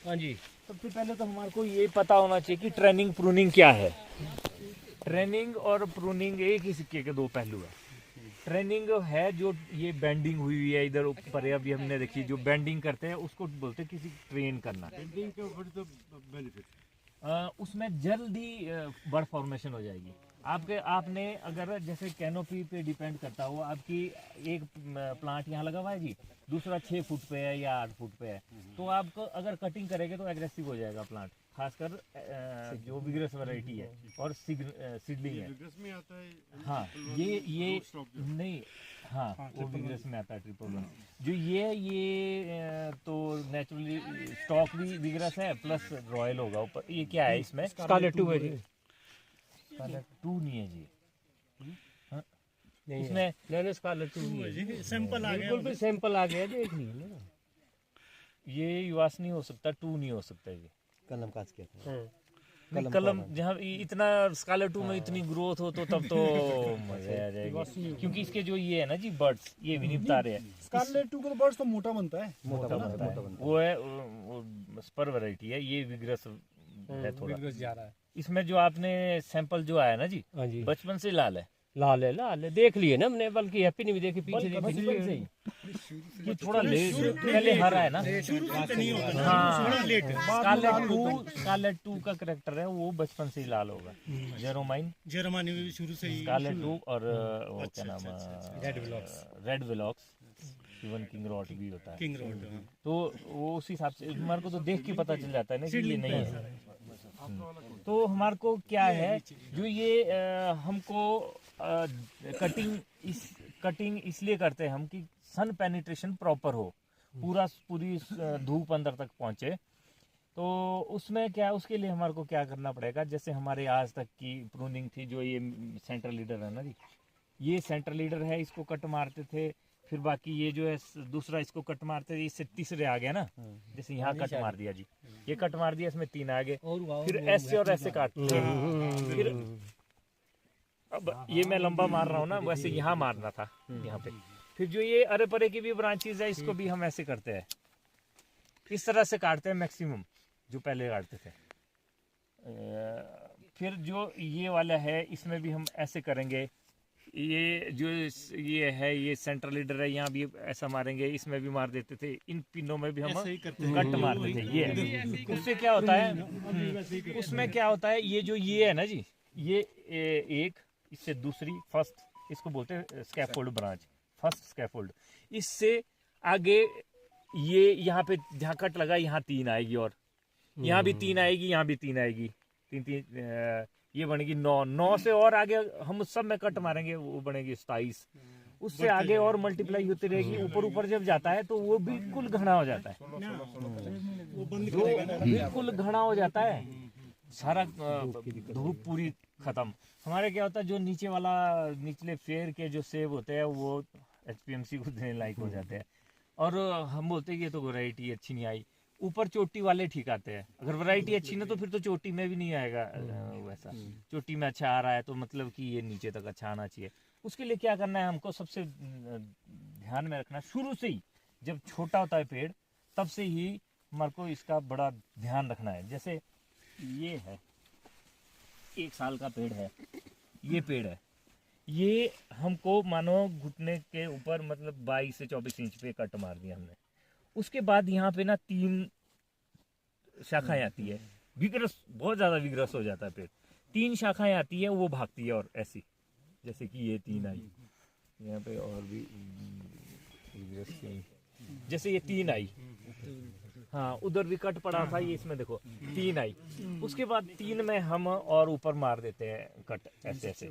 हाँ जी। सबसे पहले तो हमारे को ये पता होना चाहिए कि ट्रेनिंग प्रूनिंग क्या है। ट्रेनिंग और प्रूनिंग एक ही सिक्के के दो पहलू है। ट्रेनिंग है जो ये बेंडिंग हुई है इधर ऊपर है, अभी हमने देखी जो बेंडिंग करते हैं उसको बोलते हैं किसी ट्रेन करना। उसमें जल्दी बर्ड फॉर्मेशन हो जाएगी। आपने अगर जैसे कैनोपी पे डिपेंड करता हो, आपकी एक प्लांट यहाँ लगा हुआ है जी, दूसरा 6 फुट पे है या 8 फुट पे है, तो आपको अगर कटिंग करेंगे तो एग्रेसिव हो जाएगा प्लांट, खासकर जो विग्रस वैरायटी है और सीडलिंग है। हाँ ये नहीं, हाँ वो विग्रस में आता है ट्रिपल वन। जो ये तो नेचुरली स्टॉक भी विग्रस है प्लस रॉयल होगा ऊपर। ये क्या है इसमें? स्कारलेट 2 है जी। स्कारलेट 2 नहीं है जी। हाँ? नहीं इसमें नहीं स्कारलेट 2 है जी। सैंपल आ गया, बिल्कुल भी सैंपल आ गया, देख लीजिए ना। ये युवास नहीं हो सकता, 2 नहीं हो सकता ये। कलम काज किया था। नहीं, कलम जहाँ इतना स्कारलेट 2 में इतनी ग्रोथ हो तो तब तो मजा आ जाएगा, क्योंकि इसके जो ये है ना जी बर्ड्स, ये भी नहीं बता रहे हैं। स्कारलेट 2 का तो बर्ड्स तो मोटा बनता है। मोटा बनता है वो है, वो स्पर वैरायटी है, ये विग्रस है थोड़ा। जा रहा है इसमें जो आपने सैंपल जो आया ना जी, हाँ जी। बचपन से लाल है। लाल है देख लिए ना हमने, बल्कि हैप्पी ने भी देखे पीछे देखे। ये थोड़ा लेट पहले हरा है ना। हाँ स्कारलेट 2 का करेक्टर है वो बचपन से ही लाल होगा। जेरोमाइन भी शुरू से ही स्कारलेट 2 और वो क्या नाम है, रेड विलॉक्स, इवन किंग रॉट भी होता है। King road. तो वो उस हिसाब से हमारे को तो देख के पता चल जाता है ना कि ये नहीं है। तो हमारे को क्या है जो ये हमको कटिंग इसलिए करते हैं हम कि सन पेनिट्रेशन प्रॉपर हो, पूरी धूप अंदर तक पहुंचे। तो उसमें क्या, उसके लिए हमारे को क्या करना पड़ेगा, जैसे हमारे आज तक की प्रूनिंग थी, जो ये सेंटर लीडर है ना जी, ये सेंटर लीडर है, इसको कट मारते थे, फिर बाकी ये जो है दूसरा इसको कट मारते थे, इससे तीसरे आ गया ना, जैसे यहाँ कट मार दिया जी, ये कट मार दिया, इसमें 3 आ गए, फिर ऐसे और ऐसे काटते हैं। फिर अब ये मैं लंबा मार रहा हूँ ना, वैसे यहाँ मारना था यहाँ पे। फिर जो ये अरे परे की भी ब्रांचेज है, इसको भी हम ऐसे करते हैं, इस तरह से काटते हैं मैक्सिमम, जो पहले काटते थे। फिर जो ये वाला है इसमें भी हम ऐसे करेंगे। ये जो ये है, ये सेंट्रल लीडर है, यहाँ भी ऐसा मारेंगे, इसमें भी मार देते थे, इन पिनों में भी हम कट मारते थे। ये उससे क्या होता है, उसमें क्या होता है, ये जो ये है ना जी, ये एक, इससे दूसरी फर्स्ट, इसको बोलते हैं स्कैफोल्ड ब्रांच, फर्स्ट स्कैफोल्ड। इससे आगे ये यहाँ पे जहाँ कट लगा, यहाँ 3 आएगी, और यहाँ भी 3 आएगी, यहाँ भी 3 आएगी, 3 ये बनेगी 9 से, और आगे हम सब में कट मारेंगे, वो बनेगी 27, उससे आगे और मल्टीप्लाई होती रहेगी। ऊपर जब जाता है तो वो बिल्कुल घना हो जाता है, जो बिल्कुल घना हो जाता है, सारा धूप पूरी खत्म। हमारे क्या होता है, जो नीचे वाला, निचले फेयर के जो सेब होते हैं वो HPMC को देने लायक हो जाते हैं, और हम बोलते हैं कि ये तो वैरायटी अच्छी नहीं आई। ऊपर चोटी वाले ठीक आते हैं, अगर वैरायटी अच्छी ना तो फिर तो चोटी में भी नहीं आएगा वैसा। चोटी में अच्छा आ रहा है तो मतलब कि ये नीचे तक अच्छा आना चाहिए। उसके लिए क्या करना है हमको, सबसे ध्यान में रखना, शुरू से ही जब छोटा होता है पेड़, तब से ही हमारे को इसका बड़ा ध्यान रखना है। जैसे ये है 1 साल का पेड़ है, ये पेड़ है, ये हमको मानो घुटने के ऊपर मतलब 22 से 24 इंच पे कट मार दिया हमने। उसके बाद यहाँ पे ना 3 शाखाएं आती है, विग्रस बहुत ज्यादा विग्रस हो जाता है पेड़, 3 शाखाएं आती है, वो भागती है, और ऐसी जैसे कि ये 3 आई, यहाँ पे और भी विग्रस की, जैसे ये 3 आई, हाँ उधर भी कट पड़ा था, ये इसमें देखो 3 आई। उसके बाद 3 में हम और ऊपर मार देते हैं कट, ऐसे ऐसे,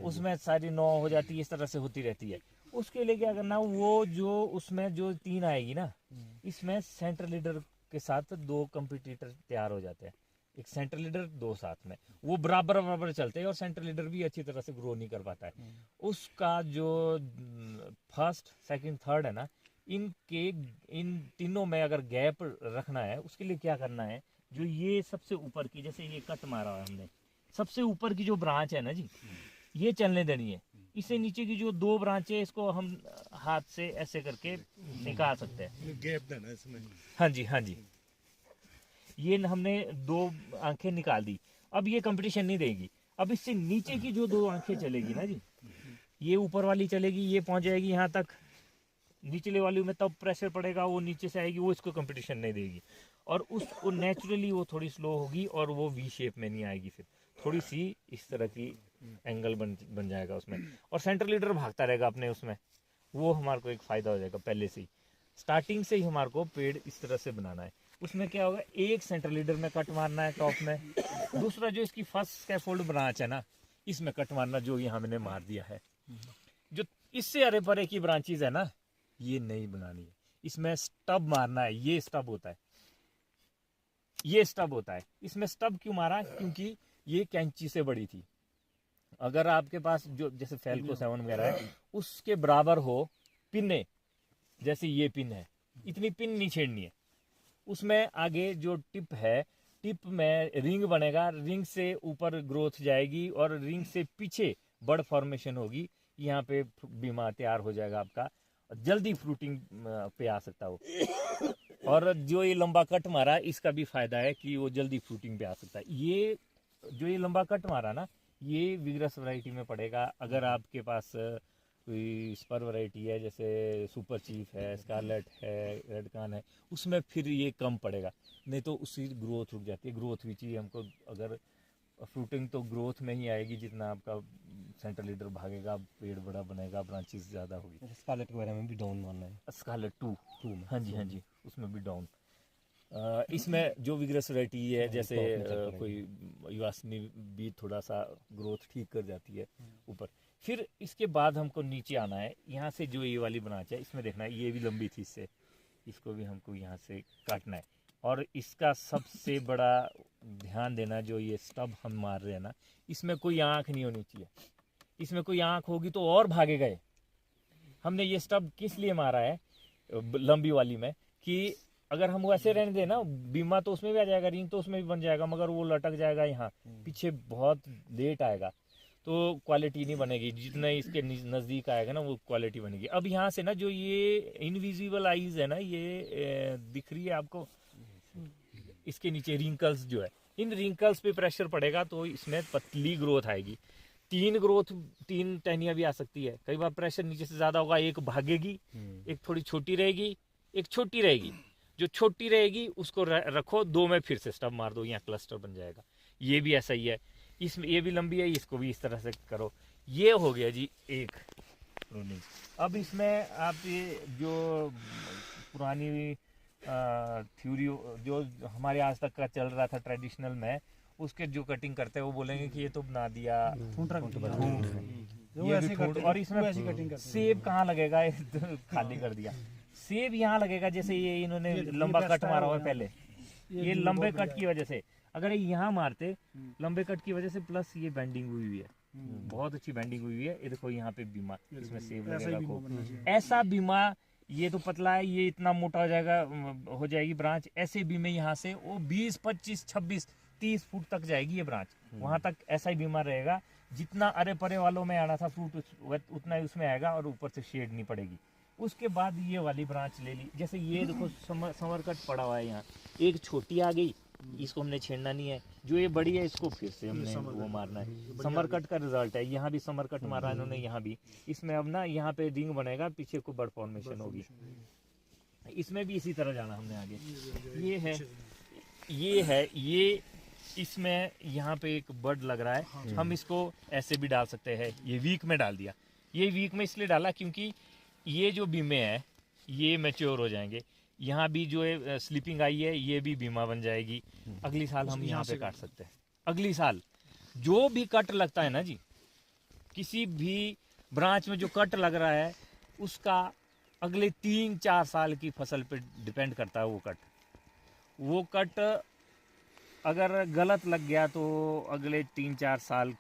उसमें सारी 9 हो जाती है, इस तरह से होती रहती है। उसके लिए क्या करना, वो जो उसमें जो 3 आएगी ना, इसमें सेंटर लीडर के साथ 2 कंपटीटर तैयार हो जाते हैं, एक सेंटर लीडर 2 साथ में, वो बराबर चलते हैं, और सेंटर लीडर भी अच्छी तरह से ग्रो नहीं कर पाता है। उसका जो फर्स्ट सेकंड थर्ड है ना, इन तीनों में अगर गैप रखना है, उसके लिए क्या करना है, जो ये सबसे ऊपर की, जैसे ये कट मारा है हमने, सबसे ऊपर की जो ब्रांच है ना जी, ये चलने देनी है। इससे नीचे की जो 2 ब्रांच है, इसको हम हाथ से ऐसे करके निकाल सकते हैं, गैप देना इसमें। हाँ जी हाँ जी, ये हमने 2 आंखें निकाल दी, अब ये कंपटीशन नहीं देगी। अब इससे नीचे की जो 2 आंखें चलेगी ना जी, ये ऊपर वाली चलेगी, ये पहुंच जाएगी यहाँ तक, निचले वाली में तब प्रेशर पड़ेगा, वो नीचे से आएगी, वो इसको कंपटीशन नहीं देगी और उसको नेचुरली वो थोड़ी स्लो होगी और वो वी शेप में नहीं आएगी, फिर थोड़ी सी इस तरह की एंगल बन जाएगा उसमें, और सेंटर लीडर भागता रहेगा अपने उसमें। वो हमारे को एक फ़ायदा हो जाएगा पहले से ही, स्टार्टिंग से ही हमारे को पेड़ इस तरह से बनाना है। उसमें क्या होगा, एक सेंटर लीडर में कट मारना है टॉप में, दूसरा जो इसकी फर्स्ट स्कैफोल्ड ब्रांच है ना, इसमें कट मारना, जो ये हमने मार दिया है। जो इससे अरे परे की ब्रांचेज है ना, ये नहीं बनानी है, इसमें स्टब मारना है। ये स्टब होता है, ये स्टब होता है। इसमें स्टब क्यों मारा, क्योंकि ये कैंची से बड़ी थी। अगर आपके पास जो जैसे फेल्को 7 वगैरह है, उसके बराबर हो पिने, जैसे ये पिन है, इतनी पिन नहीं छेड़नी है। उसमें आगे जो टिप है, टिप में रिंग बनेगा, रिंग से ऊपर ग्रोथ जाएगी और रिंग से पीछे बर्ड फॉर्मेशन होगी। यहाँ पे बीमा तैयार हो जाएगा आपका, जल्दी फ्रूटिंग पे आ सकता हो। और जो ये लंबा कट मारा, इसका भी फायदा है कि वो जल्दी फ्रूटिंग पे आ सकता है। ये जो ये लंबा कट मारा ना, ये विग्रस वैरायटी में पड़ेगा। अगर आपके पास कोई स्पर वैरायटी है, जैसे सुपर चीफ है, स्कारलेट है, रेडकान है, उसमें फिर ये कम पड़ेगा, नहीं तो उसकी ग्रोथ रुक जाती है। ग्रोथ भी चाहिए हमको, अगर फ्रूटिंग तो ग्रोथ में ही आएगी, जितना आपका सेंटर लीडर भागेगा, पेड़ बड़ा बनेगा, ब्रांचेस ज़्यादा होगी। स्कारलेट वगैरह में भी डाउन मारना है, स्कारलेट 2 में, हाँ जी हाँ जी, उसमें भी डाउन। इसमें जो विग्रस वैरायटी है, जैसे कोई युवासनी भी थोड़ा सा ग्रोथ ठीक कर जाती है ऊपर। फिर इसके बाद हमको नीचे आना है, यहाँ से जो ये वाली ब्रांच है, इसमें देखना है, ये भी लंबी थी, इससे इसको भी हमको यहाँ से काटना है। और इसका सबसे बड़ा ध्यान देना, जो ये स्टब हम मार रहे हैं ना, इसमें कोई आँख नहीं होनी चाहिए। इसमें कोई आँख होगी तो और भागेगा ये। हमने ये स्टब किस लिए मारा है लंबी वाली में, कि अगर हम वैसे रहने दें ना, बीमा तो उसमें भी आ जाएगा, रिंग तो उसमें भी बन जाएगा, मगर वो लटक जाएगा यहाँ पीछे, बहुत लेट आएगा, तो क्वालिटी नहीं बनेगी। जितना इसके नज़दीक आएगा ना, वो क्वालिटी बनेगी। अब यहाँ से ना, जो ये इनविजिबल आईज है ना, ये दिख रही है आपको, इसके नीचे रिंकल्स जो है, इन रिंकल्स पे प्रेशर पड़ेगा तो इसमें पतली ग्रोथ आएगी। 3 टहनियाँ भी आ सकती है। कई बार प्रेशर नीचे से ज़्यादा होगा, एक भागेगी, एक थोड़ी छोटी रहेगी, एक छोटी रहेगी। जो छोटी रहेगी उसको रखो, 2 में फिर से स्टब मार दो, यहाँ क्लस्टर बन जाएगा। ये भी ऐसा ही है, इसमें ये भी लंबी है, इसको भी इस तरह से करो। ये हो गया जी एक प्रूनिंग। अब इसमें आप ये जो पुरानी थ्योरी जो हमारे आज तक का चल रहा था ट्रेडिशनल में, उसके जो कटिंग करते हैं वो बोलेंगे कि ये तो बना दिया ठूंठ, ये भी ठूंठ, और इसमें सेब कहाँ लगेगा, खाली कर दिया। सेब यहाँ लगेगा, जैसे ये इन्होंने लंबा कट मारा हुआ है पहले, ये लंबे कट की वजह से, अगर यहाँ मारते लंबे कट की वजह से, प्लस ये बेंडिंग हुई है, बहुत अच्छी बेंडिंग हुई है। ये देखो यहाँ पे बीमा, इसमें सेब लगेगा, ऐसा बीमा। ये तो पतला है, ये इतना मोटा हो जाएगा, हो जाएगी ब्रांच। ऐसे बीमे यहाँ से वो 20, 25, 26, 30 फुट तक जाएगी ये ब्रांच, वहाँ तक ऐसा ही बीमा रहेगा। जितना अरे परे वालों में आना था फ्रूट, उतना ही उसमें आएगा, और ऊपर से शेड नहीं पड़ेगी। उसके बाद ये वाली ब्रांच ले ली, जैसे ये देखो समर कट पड़ा हुआ है यहाँ, एक छोटी आ गई, इसको हमने छेड़ना नहीं है। जो ये बड़ी है, इसको फिर से हमने वो मारना है। समर कट का रिजल्ट है, यहाँ भी समर कट मारा इन्होंने, यहाँ भी। इसमें अब ना यहाँ पे रिंग बनेगा, पीछे को बर्ड फॉर्मेशन होगी। इसमें भी इसी तरह जाना हमने आगे। ये है ये इसमें यहाँ पे एक बर्ड लग रहा है, हम इसको ऐसे भी डाल सकते हैं। ये वीक में डाल दिया, ये वीक में इसलिए डाला क्योंकि ये जो बीमे है ये मैच्योर हो जाएंगे। यहाँ भी जो है स्लीपिंग आई है, ये भी बीमा बन जाएगी। अगली साल हम यहाँ पे काट सकते हैं। अगली साल जो भी कट लगता है ना जी, किसी भी ब्रांच में जो कट लग रहा है, उसका अगले 3-4 साल की फसल पे डिपेंड करता है वो कट अगर गलत लग गया तो अगले 3-4 साल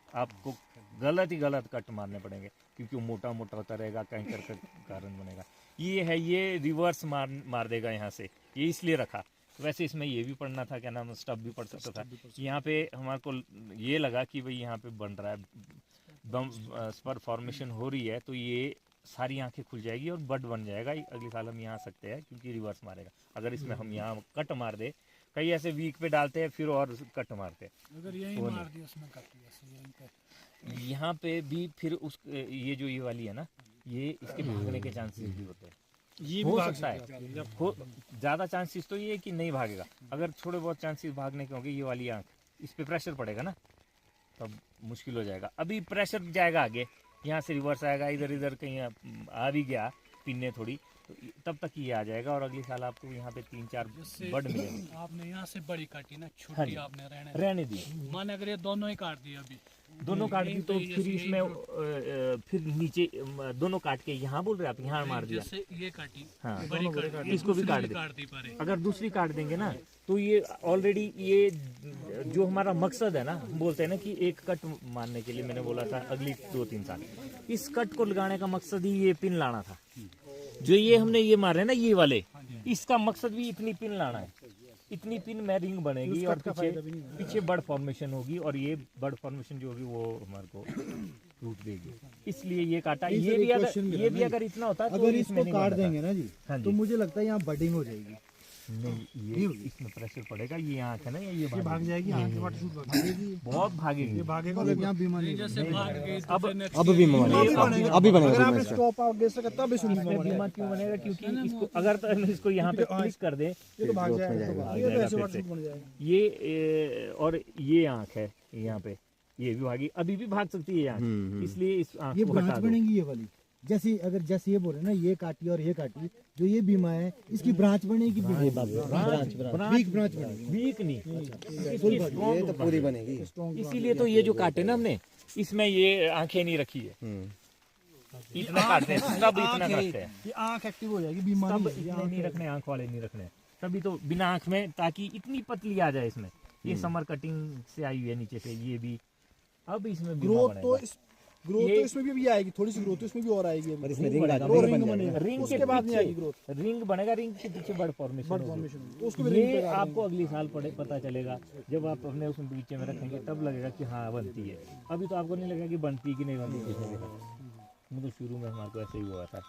आपको गलत ही गलत कट मारने पड़ेंगे, क्योंकि वो मोटा मोटा होता रहेगा, कैंकर का कारण बनेगा। ये है, ये रिवर्स मार देगा यहाँ से, ये इसलिए रखा। वैसे इसमें ये भी पढ़ना था, क्या नाम, स्टब भी पढ़ सकता था। यहाँ पे हमारे को ये लगा कि भाई यहाँ पे बन रहा है, स्पर फॉर्मेशन हो रही है, तो ये सारी आंखें खुल जाएगी और बड बन जाएगा। अगले साल हम यहाँ आ सकते हैं, क्योंकि रिवर्स मारेगा। अगर इसमें हम यहाँ कट मार दे कई ऐसे वीक पे डालते हैं फिर और कट मारते हैं। अगर यही मार दिया उसमें काट दिया यहाँ पे भी फिर उस ये जो ये वाली है ना, ये इसके भागने के चांसेस भी होते हैं। ये हो सकता है, हो ज्यादा चांसेस तो ये है कि नहीं भागेगा। अगर थोड़े बहुत चांसेस भागने के होंगे, ये वाली आंख इस पे प्रेशर पड़ेगा ना, तब मुश्किल हो जाएगा। अभी प्रेशर जाएगा आगे, यहाँ से रिवर्स आएगा, इधर इधर कहीं आ भी गया पिन्ने थोड़ी, तो तब तक ये आ जाएगा और अगले साल आपको यहाँ पे 3-4 बर्ड मिलेंगे। आपने यहाँ से बड़ी काटी ना, हाँ छोटी जी। आपने रहने दी, माने अगर ये दोनों ही काट दिए अभी, दोनों काट दी तो फिर इसमें फिर नीचे दोनों काट के यहाँ बोल रहे आप, यहाँ मार दिया, जैसे ये काटी, हाँ बड़ी काटी, इसको भी काट दी पारे। अगर दूसरी काट देंगे ना तो ये ऑलरेडी ये जो हमारा मकसद है ना, हम बोलते हैं ना कि एक कट मारने के लिए मैंने बोला था अगली 2-3 साल, इस कट को लगाने का मकसद ही ये पिन लाना था। जो ये हमने ये मारे हैं ना ये वाले, इसका मकसद भी इतनी पिन लाना है, इतनी पिन में रिंग बनेगी और पीछे बर्ड फॉर्मेशन होगी, और ये बर्ड फॉर्मेशन जो होगी वो हमारे को टूट देगी, इसलिए ये काटा। ये भी अगर इतना होता तो अगर इसको काट देंगे ना जी, तो मुझे लगता है यहाँ बडिंग हो जाएगी। नहीं, ये इसमें प्रेशर पड़ेगा, ये आँख है ना, ये भाग जाएगी, आगे भागेगी, बहुत भागेगी, ये भागेगा, यहाँ बीमारी जैसे भाग गई अब अभी बनेगा, अभी बनेगा। अगर आप इसको आगे से तब इसमें बीमा क्यों बनेगा? क्योंकि इसको अगर तो इसको यहाँ पे क्लिक कर दे ये तो भाग जाएगा, ये तो ऐसे वाटर बन जाएगा। ये और ये आँख है यहाँ पे, ये भी भागी, अभी भी भाग सकती है आँख, इसलिए इस आँख ये को हटा ब्रांच दो। बनेगी ये वाली। जैसे ये बोल रहे ना, ये काटी और ये काटी, जो ये बीमा है इसकी ब्रांच बनेगी, वीक ब्रांच बनेगी, वीक नहीं, ये तो पूरी बनेगी। इसीलिए तो ये जो काटे ना हमने, इसमें ये आंखें नहीं रखी है, इतना काटते हैं सब, इतना काटते हैं, ये आंख एक्टिव हो जाएगी, बीमारी सब इतने नहीं रखने, आंख वाले नहीं रखने, तभी तो बिना आंख में, ताकि इतनी पतली आ जाए इसमें। ये समर कटिंग से आई हुई है नीचे से, ये भी अब इसमें ग्रोथ तो इसमें भी अभी आएगी, थोड़ी सी ग्रोथ तो इसमें भी और आएगी अभी। इसमें रिंग बनेगा, रिंग उसके बाद नहीं आएगी ग्रोथ, रिंग बनेगा, रिंग के पीछे बर्ड फॉर्मेशन उसको भी ये आपको अगली साल पता चलेगा, जब आप अपने उसमें बीच में रखेंगे तब लगेगा कि हाँ बनती है। अभी तो आपको नहीं लगेगा कि बनती कि नहीं बनती, किसने देखा, मतलब शुरू में हमारे को ऐसे ही हुआ था।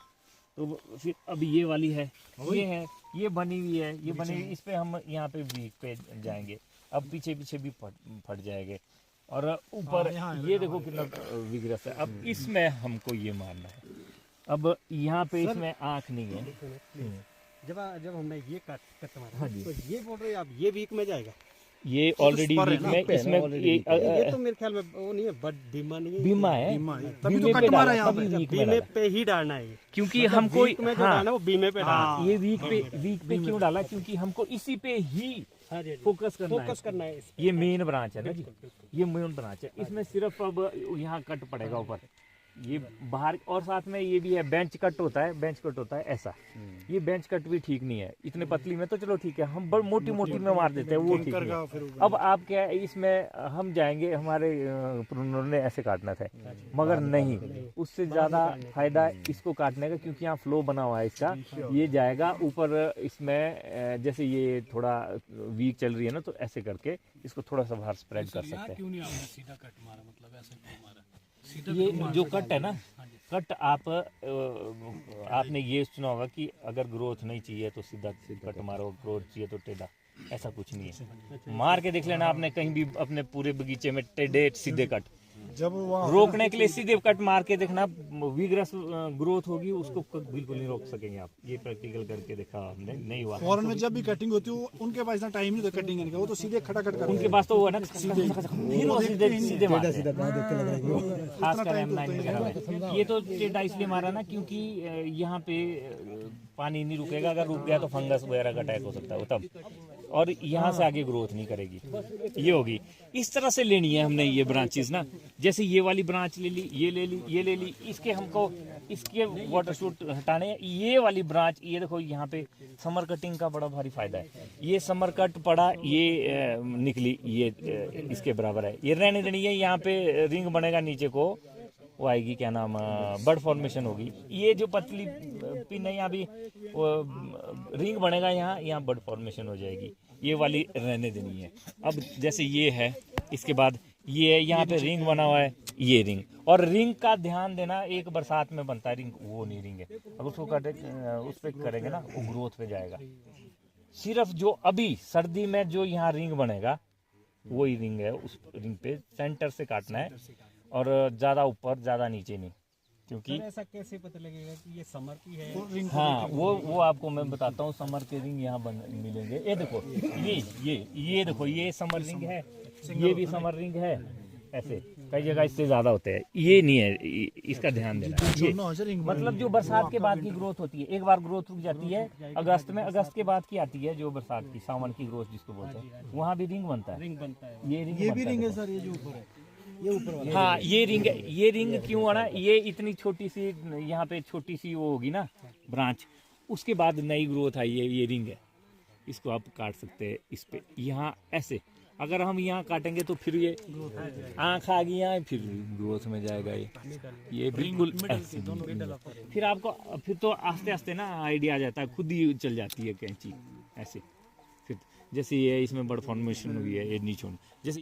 तो फिर अब ये वाली है, ये है, ये बनी हुई है, ये बनी हुई, इस पे हम यहाँ पे वीक पे जाएंगे, अब पीछे भी फट जाएंगे, और ऊपर ये देखो कितना विग्रस है। अब इसमें हमको ये मारना है, अब यहाँ पे इसमें आँख नहीं है। जब हमने ये कट मारा, हाँ जी, तो ये बोल रहे हैं आप ये वीक में जाएगा, ये ऑलरेडी वीक में, इसमें ये तो मेरे ख्याल में वो नहीं है, बट बीमा नहीं है, बीमा है, तभी तो बीमे कट पे मारा डाला, यहाँ तभी पे। वीक में बीमे डाला। पे ही डालना है, क्योंकि हमको वीक में जो डालना है वो बीमे पे डालना ये वीक पे क्यों डाला? क्योंकि हमको इसी पे ही है, फोकस फोकस करना है। ये मेन ब्रांच है ना जी, ये मेन ब्रांच है, इसमें सिर्फ अब यहाँ कट पड़ेगा ऊपर, ये बाहर, और साथ में ये भी है बेंच कट होता है, बेंच कट होता है ऐसा, ये बेंच कट भी ठीक नहीं है, इतने पतली में तो चलो ठीक है, हम बड़ी मोटी में मार देते हैं, वो ठीक नहीं है। अब आप क्या है, इसमें हम जाएंगे, हमारे प्रूनर ने ऐसे काटना था, मगर नहीं, उससे ज़्यादा फायदा इसको काटने का, क्योंकि यहाँ फ्लो बना हुआ है इसका, ये जाएगा ऊपर, इसमें जैसे ये थोड़ा वीक चल रही है ना, तो ऐसे करके इसको थोड़ा सा बाहर स्प्रेड कर सकते हैं। क्यों नहीं आपने सीधा कट मारा, मतलब ऐसे क्यों मारा? ये जो कट है ना, कट आपने ये सुना होगा कि अगर ग्रोथ नहीं चाहिए तो सीधा कट मारो, ग्रोथ चाहिए तो टेढ़ा, ऐसा कुछ नहीं है। मार के देख लेना आपने कहीं भी अपने पूरे बगीचे में टेढ़े सीधे कट, जब रोकने के लिए सीधे कट मार के देखना, विग्रस ग्रोथ होगी, उसको बिल्कुल नहीं रोक सकेंगे आप। ये प्रैक्टिकल करके देखा हमने, नहीं हुआ। फॉरेन में जब भी कटिंग होती है उनके पास इतना टाइम नहीं होता कटिंग करने का, वो तो सीधे खटाखट करते उनके पास तो वो है ना, फिर वो सीधे मारते हैं। खासकर M9 वगैरह में ये तो टेढ़ा इसलिए मारा ना, क्योंकि यहाँ पे पानी नहीं रुकेगा, अगर रुक गया तो फंगस वगैरह का अटैक हो सकता है वो तब, और यहाँ से आगे ग्रोथ नहीं करेगी, ये होगी। इस तरह से लेनी है हमने ये ब्रांचेस ना, जैसे ये वाली ब्रांच ले ली, ये ले ली, ये ले ली, इसके हमको इसके वाटर शूट हटाने हैं। ये वाली ब्रांच, ये देखो यहाँ पे समर कटिंग का बड़ा भारी फायदा है, ये समर कट पड़ा, ये निकली, ये इसके बराबर है, ये रहने देनी है। यहाँ पे रिंग बनेगा नीचे को, वो आएगी, क्या नाम, बर्ड फॉर्मेशन होगी। ये जो पतली पिन है, यहाँ भी रिंग बनेगा, यहाँ बर्ड फॉर्मेशन हो जाएगी। ये वाली रहने देनी है। अब जैसे ये है, इसके बाद ये यहाँ पे रिंग बना हुआ है, ये रिंग, और रिंग का ध्यान देना, एक बरसात में बनता है रिंग, वो नहीं रिंग है। अगर उसको उस पर करेंगे ना, वो ग्रोथ पे जाएगा, सिर्फ जो अभी सर्दी में जो यहाँ रिंग बनेगा वही रिंग है, उस रिंग पे सेंटर से काटना है और ज्यादा ऊपर ज्यादा नीचे नहीं, क्योंकि ऐसा कैसे पता लगेगा कि ये समर की है? हाँ वो आपको मैं बताता हूँ। समर के रिंग यहाँ मिलेंगे। ये देखो ये देखो ये समर रिंग है, ये भी समर रिंग है। ऐसे कई जगह इससे ज्यादा होते हैं, ये नहीं है, इसका ध्यान देना। ये मतलब जो बरसात के बाद की ग्रोथ होती है, एक बार ग्रोथ रुक जाती है अगस्त में, अगस्त के बाद की आती है जो बरसात की सावन की ग्रोथ जिसको बोलते हैं, वहाँ भी रिंग बनता है। रिंग बनता है। ये भी रिंग है सर, ये जो ऊपर है, ये ऊपर वाला। हाँ ये रिंग क्यों है ना, ये इतनी छोटी सी यहाँ पे छोटी सी वो होगी ना ब्रांच, उसके बाद नई ग्रोथ आई है, ये रिंग है। इसको आप काट सकते हैं इस पे, यहाँ ऐसे अगर हम यहाँ काटेंगे तो फिर ये आँख आ गई यहाँ, फिर ग्रोथ में जाएगा ये बिल्कुल ऐसे। फिर आपको फिर तो आस्ते आस्ते ना आइडिया आ जाता है, खुद ही चल जाती है कैंची ऐसे। फिर जैसे ये इसमें बर्ड फॉर्मेशन हुई है, ये नीचे जैसे